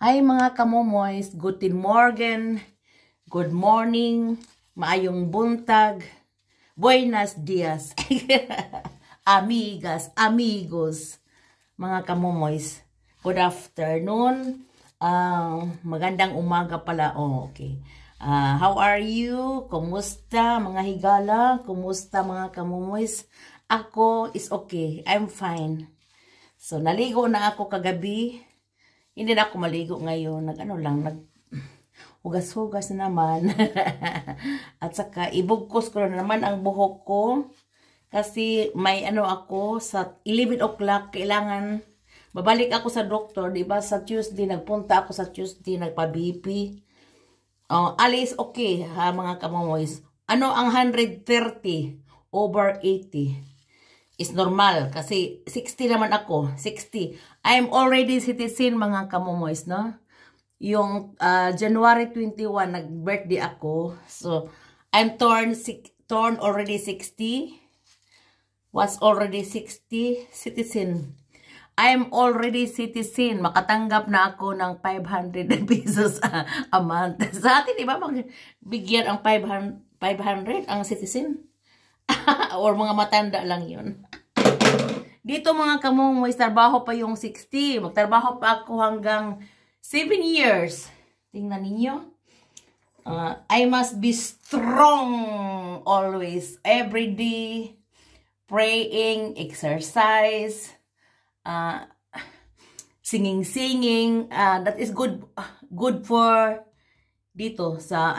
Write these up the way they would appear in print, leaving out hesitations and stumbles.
Hi mga kamomoys, guten morgen, good morning, maayong buntag, buenos dias, amigas, amigos, mga kamomoys, good afternoon, magandang umaga pala, okay. How are you? Kumusta mga higala? Kumusta mga kamomoys? Ako is okay, I'm fine. So naligo na ako kagabi. Hindi na ako maligo ngayon. Hugas-hugas na naman. At saka, ibugkos ko na naman ang buhok ko. Kasi may ako, sa 11 o'clock, kailangan, babalik ako sa doktor, diba? Sa Tuesday, nagpunta ako sa Tuesday, nagpa-BP. Alis, okay, ha, mga kamomoys. Ang 130 over 80? Is normal kasi 60 naman ako, 60. I'm already citizen mga kamomoys, no? Yung January 21 nag-birthday ako. So I'm torn already 60. Was already 60 citizen. I'm already citizen. Makatanggap na ako ng 500 pesos a month. Sa atin, di ba, magbigyan ang 500 ang citizen? Or mga matanda lang yun. Dito mga kamomoys, trabaho pa yung 60. Magtrabaho pa ako hanggang 7 years. Tingnan ninyo. I must be strong always. Every day. Praying, exercise, singing. That is good for dito sa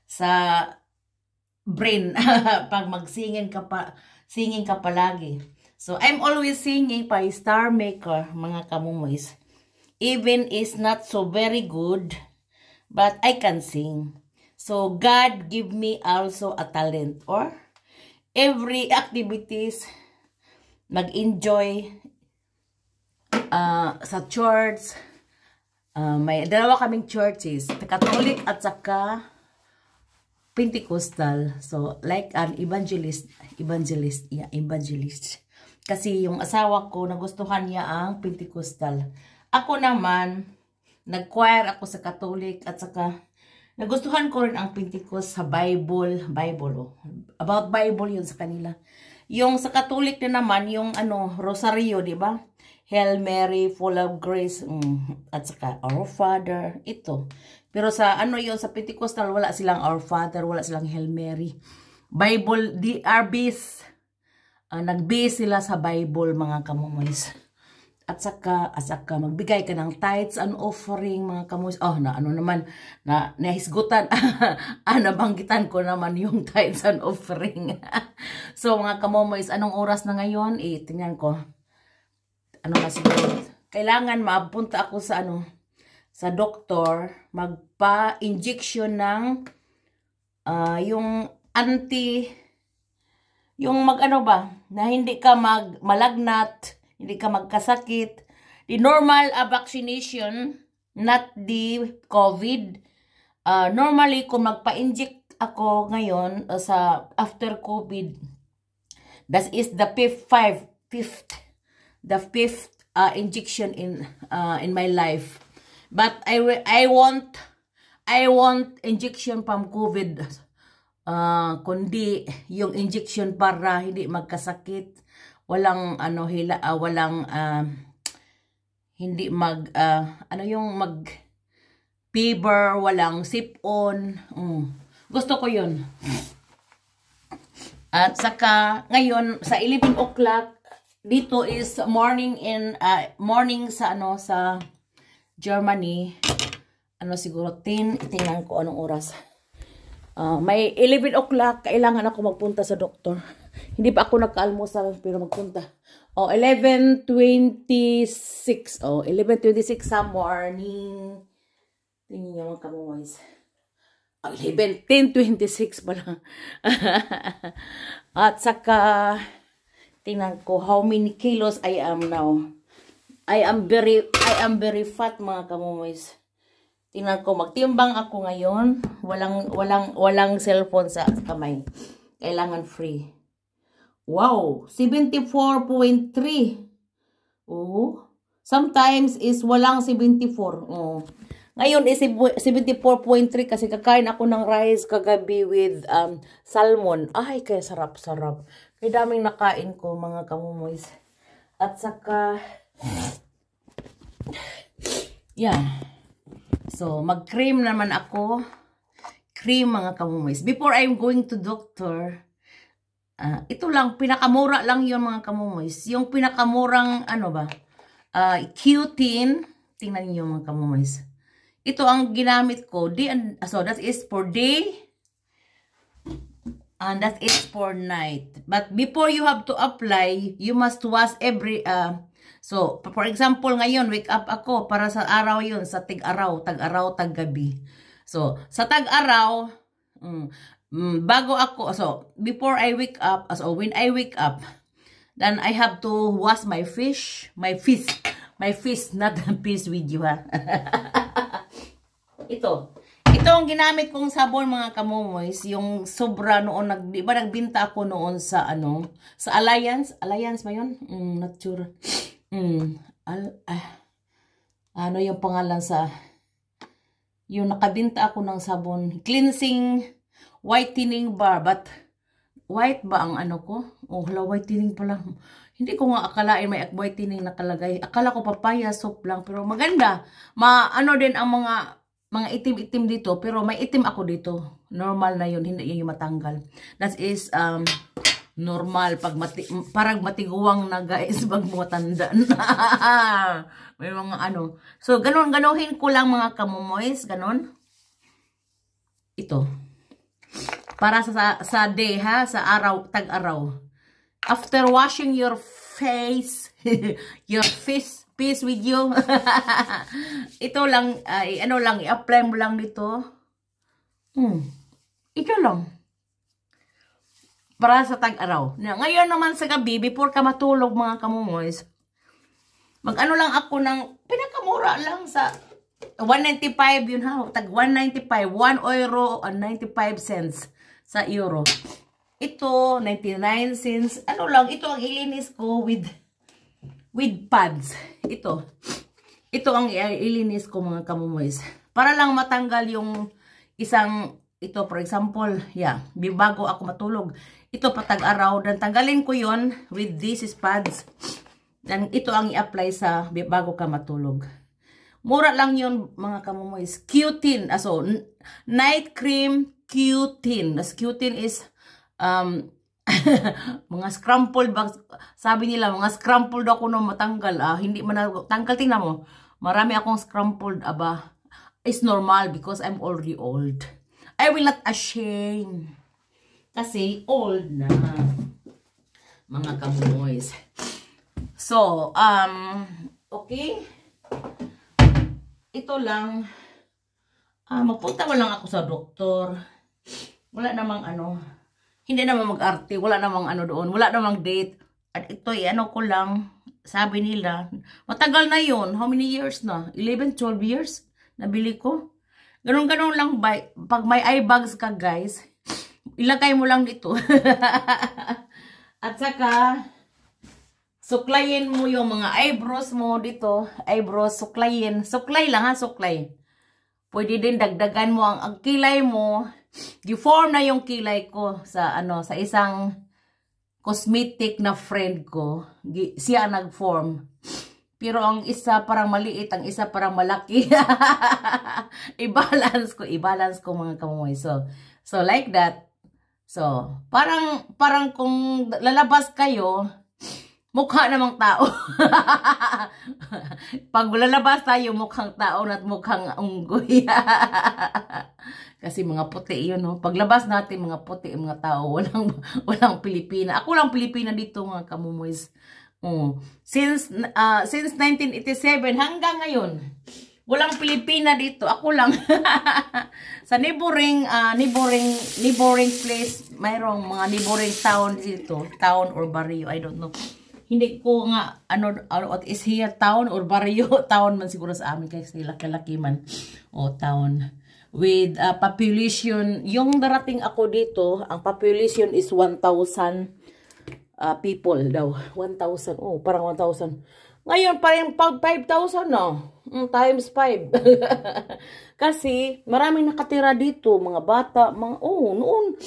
sa brain. Pag magsingin ka palagi. So I'm always singing by Star Maker, mga kamomoys. Even is not so very good, but I can sing. So God give me also a talent, or every activities mag-enjoy sa church. May dalawa kaming churches, Catholic at saka Pentecostal. So, like an evangelist. Kasi yung asawa ko, nagustuhan niya ang Pentecostal. Ako naman, nag-choir ako sa Catholic at saka nagustuhan ko rin ang Pentecost sa Bible. About Bible yun sa kanila. Yung sa Catholic na naman, yung Rosario, di ba? Hail Mary, full of grace, at saka Our Father, ito. Pero sa yun, sa Pentecostal, wala silang Our Father, wala silang Hail Mary. Bible, they are based, nag-base sila sa Bible, mga kamomoys. At saka magbigay ka ng tithes and offering, mga kamomoys. Nahisgutan, nabanggitan ko naman yung tithes and offering. So, mga kamomoys, anong oras na ngayon? Tingnan ko. Na siguro? Kailangan mapunta ako sa sa doktor, magpa-injection ng yung yung na hindi ka malagnat, hindi ka magkasakit. The normal vaccination, not the COVID. Normally, kung magpa-inject ako ngayon sa after COVID, that is the fifth injection in my life. But I want injection from COVID, kundi yung injection para hindi magkasakit, walang hindi fever, walang sipon. Gusto ko yun. At saka ngayon sa 11 o'clock dito is morning sa sa Germany. Siguro 10, tingnan ko anong oras. May 11 o'clock, kailangan ako magpunta sa doktor. Hindi pa ako nagka-almusal, pero magpunta. 11:26. 11:26 sa morning. Tingnan niyo mga kamomoys. 10:26 pala. At saka tingnan ko how many kilos I am now. I am very fat, mga kamomoys. Tingnan ko, magtimbang ako ngayon. Walang cellphone sa kamay. Kailangan free. Wow, 74.3. Sometimes is walang 74. Oh. Ngayon is 74.3 kasi kakain ako ng rice kagabi with salmon. Ay, kaya sarap-sarap. Kaya daming nakain ko mga kamumoys. At saka, yeah. So, mag-cream naman ako. Cream mga kamumoys. Before I'm going to doctor, ito lang, pinakamura lang yun mga kamumoys. Yung pinakamurang, ano ba? Q10. Tingnan niyo mga kamumoys. Ito ang ginamit ko. So, that is for day. And that is for night. But before you have to apply, you must wash every... so, for example, ngayon, wake up ako para sa araw yun. Sa tig-araw, tag-araw, tag-gabi. So, sa tag-araw, bago ako... So, before I wake up, so when I wake up, then I have to wash my fish. My fish, not the fish with you, ha? Ito ang ginamit kong sabon mga kamumoys, yung sobra noon, di ba nagbinta ako noon sa ano, sa Alliance ba yun? Not sure. Ano yung pangalan sa, yung nakabinta ako ng sabon, cleansing, whitening bar, but white ba ang ano ko? Oh, hala, whitening pala. Hindi ko nga akalain may whitening nakalagay. Akala ko papaya soap lang, pero maganda. Ano din ang mga itim-itim dito, pero may itim ako dito. Normal na yun, hindi yun yung matanggal. That is normal pag parang matiguwang na guys pag mga tanda na. May mga ano. So ganuhin ko lang mga kamumoys, ganon. Ito. Para sa day ha, sa araw, tag-araw. After washing your face, your face with you. Ito lang, ano lang, i-apply mo lang dito. Ito lang. Para sa tag-araw. Ngayon naman sa gabi, before ka matulog mga kamumoys, mag-ano lang ako ng, pinakamura lang sa 195 yun ha. Tag 195, 1 euro and 95 cents sa euro. Ito, 99 cents. Ano lang, ito ang ilinis ko with pads. Ito ang ilinis ko mga kamumoys. Para lang matanggal yung isang, ito for example, yeah, bago ako matulog. Ito patag-araw, dan tanggalin ko yon with these pads. Dan ito ang i-apply sa bago ka matulog. Mura lang yun mga kamumoys. Q10, so night cream Q10. As Q10 is mga scrambled bags, sabi nila mga scrambled ako nung matanggal, hindi man tanggal. Tingnan mo, marami akong scrambled, it's normal because I'm already old. I will not ashamed kasi old na mga kamumoys. So okay, ito lang, magpunta mo lang ako sa doktor. Wala namang ano, hindi naman mag-arte, wala namang ano doon, wala namang date. At ito, ano ko lang, sabi nila, matagal na yun. How many years na? 11, 12 years? Nabili ko. Ganun-ganun lang, pag may eye bags ka guys, ilagay mo lang dito. At saka, suklayin mo yung mga eyebrows mo dito. Eyebrows, suklayin. Suklay lang ha, suklay. Pwede din dagdagan mo ang kilay mo. Deform na yung kilay ko sa ano, sa isang cosmetic na friend ko. Siya nag-form. Pero ang isa parang maliit, ang isa parang malaki. I-balance ko mga kamoy. So like that. So, parang kung lalabas kayo, mukha namang tao. Pag lalabas tayo, mukhang tao at mukhang unggoy. Kasi mga puti yun, no? Paglabas natin, mga puti, mga tao, walang Pilipina. Ako lang Pilipina dito, mga kamumoys. Since 1987 hanggang ngayon, walang Pilipina dito. Ako lang. Sa neighboring place, mayroong mga neighboring town dito. Town or barrio, I don't know. Hindi ko nga, what is here, town or barrio? Town man siguro sa amin, kasi laki-laki man. O, town. With population, yung darating ako dito, ang population is 1,000 people daw. 1,000, parang 1,000. Ngayon, parang 5,000 na. Times 5. Kasi, maraming nakatira dito. Mga bata, noon,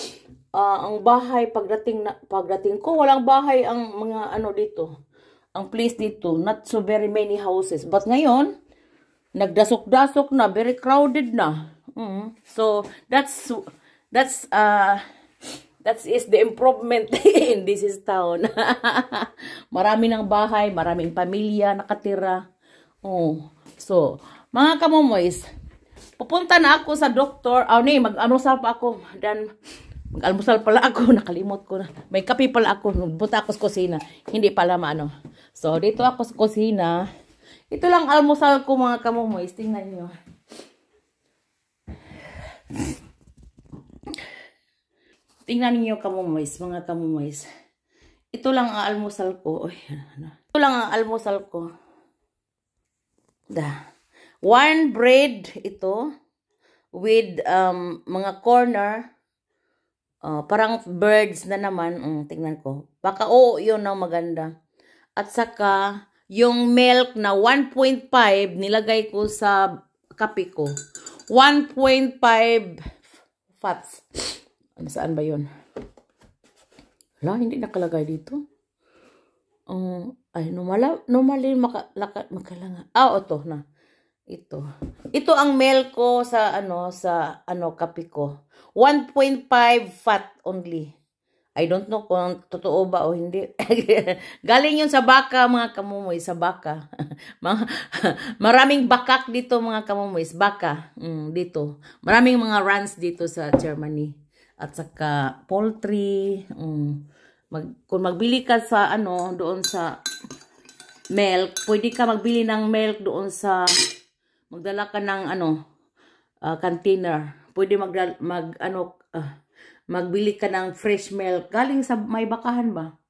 ang bahay, pagdating ko, walang bahay ang mga ano dito. Ang place dito, not so very many houses. But ngayon, nagdasok-dasok na, very crowded na. So, that is the improvement in this is town. Marami ng bahay, maraming pamilya nakatira. So, mga kamomoys, pupunta na ako sa doktor. Mag-almusal pa ako. Dan, mag-almusal pala ako. Nakalimot ko na. May kape pala ako. Punta ako sa kusina. Hindi pala maano. So, dito ako sa kusina. Ito lang almusal ko, mga kamomoys. Tingnan nyo. Tingnan niyo kamomoys, mga kamomoys. Ito lang ang almusal ko. Ito lang ang almusal ko. One bread ito with mga corner. Parang birds na naman. Tingnan ko. Baka yun ang maganda. At saka yung milk na 1.5 nilagay ko sa kape ko. 1.5 fats. Saan ba yun? Wala, hindi nakalagay dito. Normally makalanga. Ito na. Ito ang milk ko sa kape ko. 1.5 fat only. I don't know kung totoo ba o hindi. Galing yun sa baka, mga kamumoy, sa baka. Maraming bakak dito, mga kamumoy, baka dito. Maraming mga runs dito sa Germany. At saka poultry, kung magbili ka sa doon sa milk, pwede ka magbili ng milk doon sa magdala ka ng container. Pwede magbili ka ng fresh milk galing sa may bakahan ba.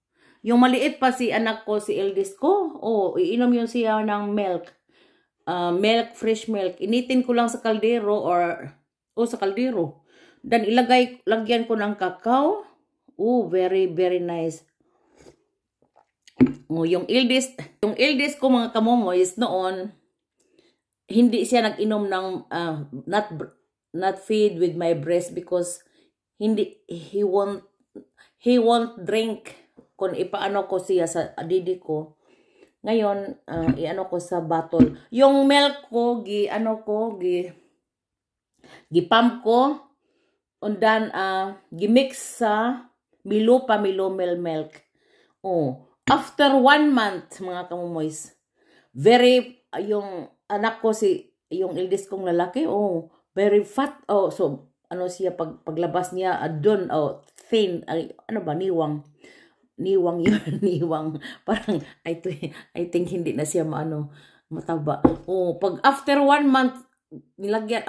Yung maliit pa si anak ko, si eldest ko, iinom yun siya ng milk. Fresh milk. Initin ko lang sa kaldero sa kaldero. Dan lagyan ko ng kakao. Very, very nice. Yung eldest ko, mga kamomoys, noon, hindi siya nag-inom ng, not feed with my breast because he won't drink kung ipaano ko siya sa didi ko. Ngayon, iano ko sa bottle. Yung milk ko, gipump ko, undan gimix sa milomel milk. After 1 month, mga kamumoys, yung anak ko, yung eldest kong lalaki, very fat. So siya paglabas niya doon, thin, niwang yun. Niwang, parang I think hindi na siya mataba. Pag after 1 month nilagyan,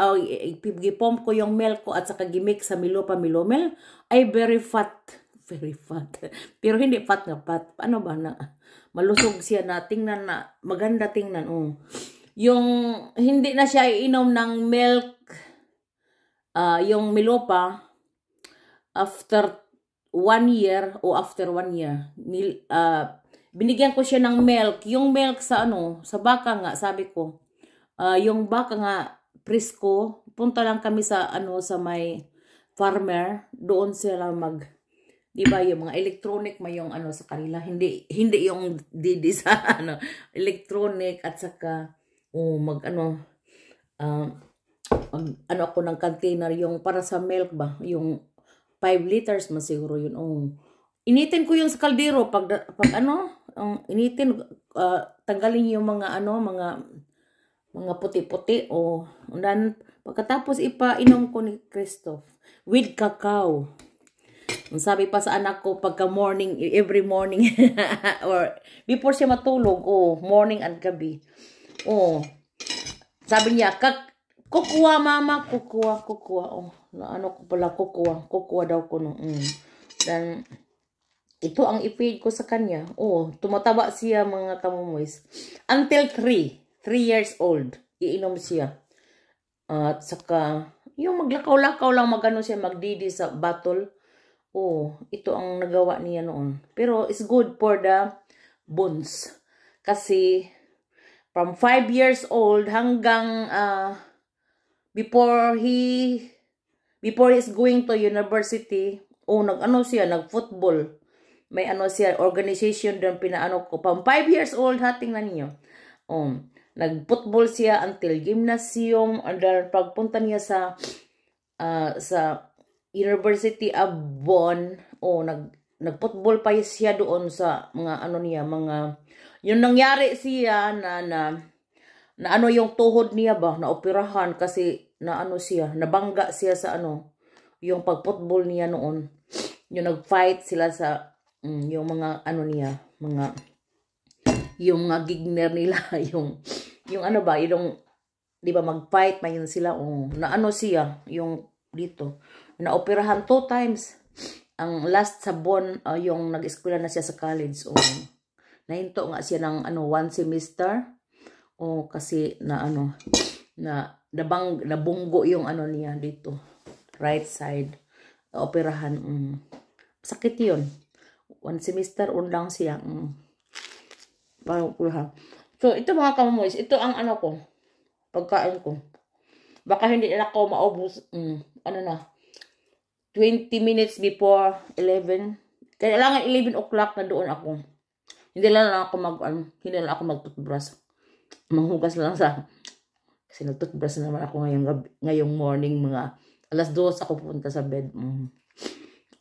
gipomp ko yung milk ko at saka gimix sa milomel, ay very fat. Pero hindi fat nga fat. Malusog siya na tingnan, na maganda tingnan. Yung hindi na siya iinom ng milk, yung milopa, after 1 year, binigyan ko siya ng milk. Yung milk sa sa baka nga, sabi ko, yung baka nga presko, punta lang kami sa sa may farmer, doon sila di ba, yung mga electronic may yung sa kanila, hindi yung didi sa electronic, at saka ako ng container yung para sa milk ba, yung 5 liters man siguro yun. Initin ko yung sa kaldero pag initin, tanggalin yung mga mga puti-puti, dan pagkatapos ipainom ko ni Christoph with cacao. Sabi pa sa anak ko pagka morning, every morning or before siya matulog, morning and gabi. Sabi niya, kukuha mama, kukuha. Kukuha daw ko Dan ito ang i-feed ko sa kanya. Tumataba siya, mga kamumoys. Until 3 years old, iinom siya. At saka, yung maglakaw-lakaw lang, siya, magdidi sa bottle. Ito ang nagawa niya noon. Pero it's good for the bones. Kasi from 5 years old hanggang before he's going to university, nag-ano siya, nag-football. May ano siya, organization doon pinaano ko. From 5 years old, tingnan niyo. Nag-football siya until gymnasium, and then pagpunta niya sa University of Bonn, nag-football pa siya doon sa mga ano niya, yung nangyari siya na ano yung tuhod niya ba, na operahan kasi na ano siya, nabangga siya sa ano, yung pag-football niya noon. Yung nag-fight sila sa yung mga ano niya, yung mga gigner nila, yung ano ba, yung, di ba mag-fight man yun sila, na ano siya, yung dito, na-operahan 2 times. Ang last sa Bonn, yung nag-eskwela na siya sa college, nahinto nga siya ng ano, 1 semester, kasi na ano, nabunggo yung ano niya dito, right side, operahan, sakit yun. 1 semester lang siya. So, ito mga kamoys, ito ang ano ko, pagkain ko. Baka hindi na ako maubos, 20 minutes before 11. Kailangan 11 o'clock na doon ako. Hindi lang ako mag-toothbrush. Manghugas lang kasi nag-toothbrush naman ako ngayong morning, mga alas 2 ako pupunta sa bed.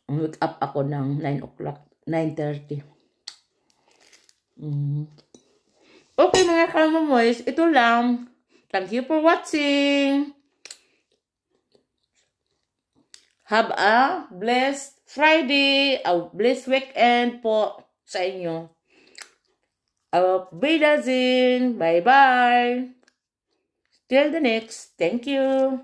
Wake up ako ng 9 o'clock. 9:30. Okay mga kamoys, ito lang. Thank you for watching. Have a blessed Friday, a blessed weekend po sa inyo. Auf Wiedersehen. Bye-bye. Till the next. Thank you.